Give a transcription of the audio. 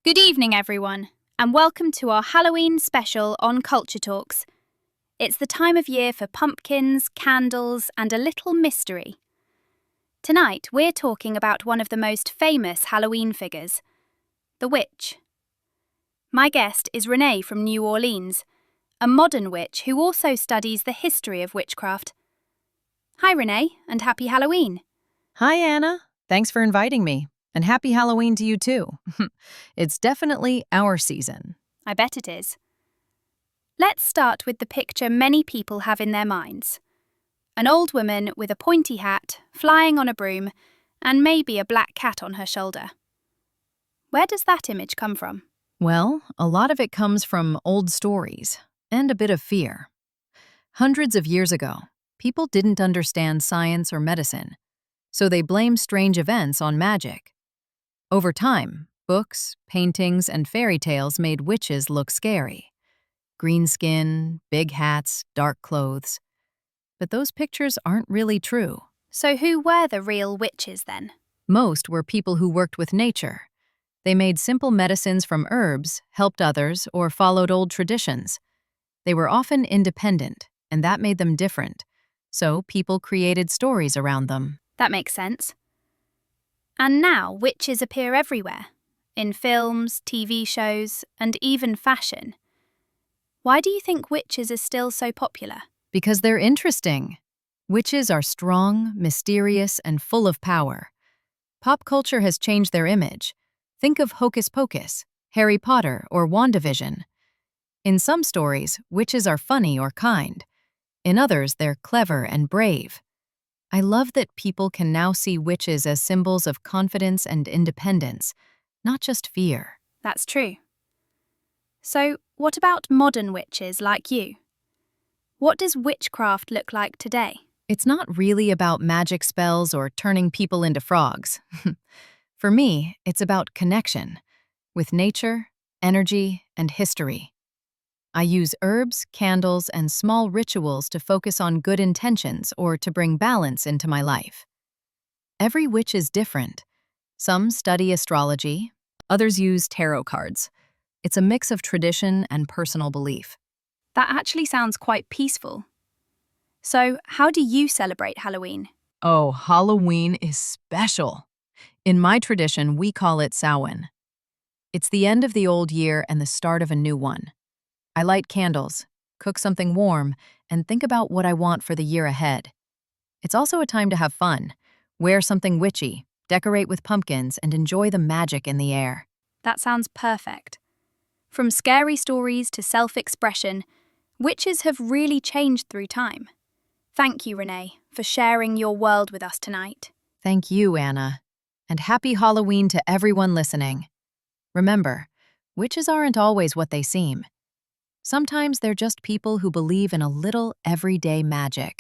Good evening, everyone, and welcome to our Halloween special on Culture Talks. It's the time of year for pumpkins, candles, and a little mystery. Tonight, we're talking about one of the most famous Halloween figures, the witch. My guest is Renee from New Orleans, a modern witch who also studies the history of witchcraft. Hi, Renee, and happy Halloween. Hi, Anna. Thanks for inviting me. And happy Halloween to you, too. It's definitely our season. I bet it is. Let's start with the picture many people have in their minds. An old woman with a pointy hat, flying on a broom, and maybe a black cat on her shoulder. Where does that image come from? Well, a lot of it comes from old stories and a bit of fear. Hundreds of years ago, people didn't understand science or medicine, so they blamed strange events on magic. Over time, books, paintings, and fairy tales made witches look scary. Green skin, big hats, dark clothes. But those pictures aren't really true. So who were the real witches then? Most were people who worked with nature. They made simple medicines from herbs, helped others, or followed old traditions. They were often independent, and that made them different. So people created stories around them. That makes sense. And now witches appear everywhere, in films, TV shows, and even fashion. Why do you think witches are still so popular? Because they're interesting. Witches are strong, mysterious, and full of power. Pop culture has changed their image. Think of Hocus Pocus, Harry Potter, or WandaVision. In some stories, witches are funny or kind. In others, they're clever and brave. I love that people can now see witches as symbols of confidence and independence, not just fear. That's true. So, what about modern witches like you? What does witchcraft look like today? It's not really about magic spells or turning people into frogs. For me, it's about connection with nature, energy, and history. I use herbs, candles, and small rituals to focus on good intentions or to bring balance into my life. Every witch is different. Some study astrology, others use tarot cards. It's a mix of tradition and personal belief. That actually sounds quite peaceful. So, how do you celebrate Halloween? Oh, Halloween is special. In my tradition, we call it Samhain. It's the end of the old year and the start of a new one. I light candles, cook something warm, and think about what I want for the year ahead. It's also a time to have fun, wear something witchy, decorate with pumpkins, and enjoy the magic in the air. That sounds perfect. From scary stories to self-expression, witches have really changed through time. Thank you, Renee, for sharing your world with us tonight. Thank you, Anna. And happy Halloween to everyone listening. Remember, witches aren't always what they seem. Sometimes they're just people who believe in a little everyday magic.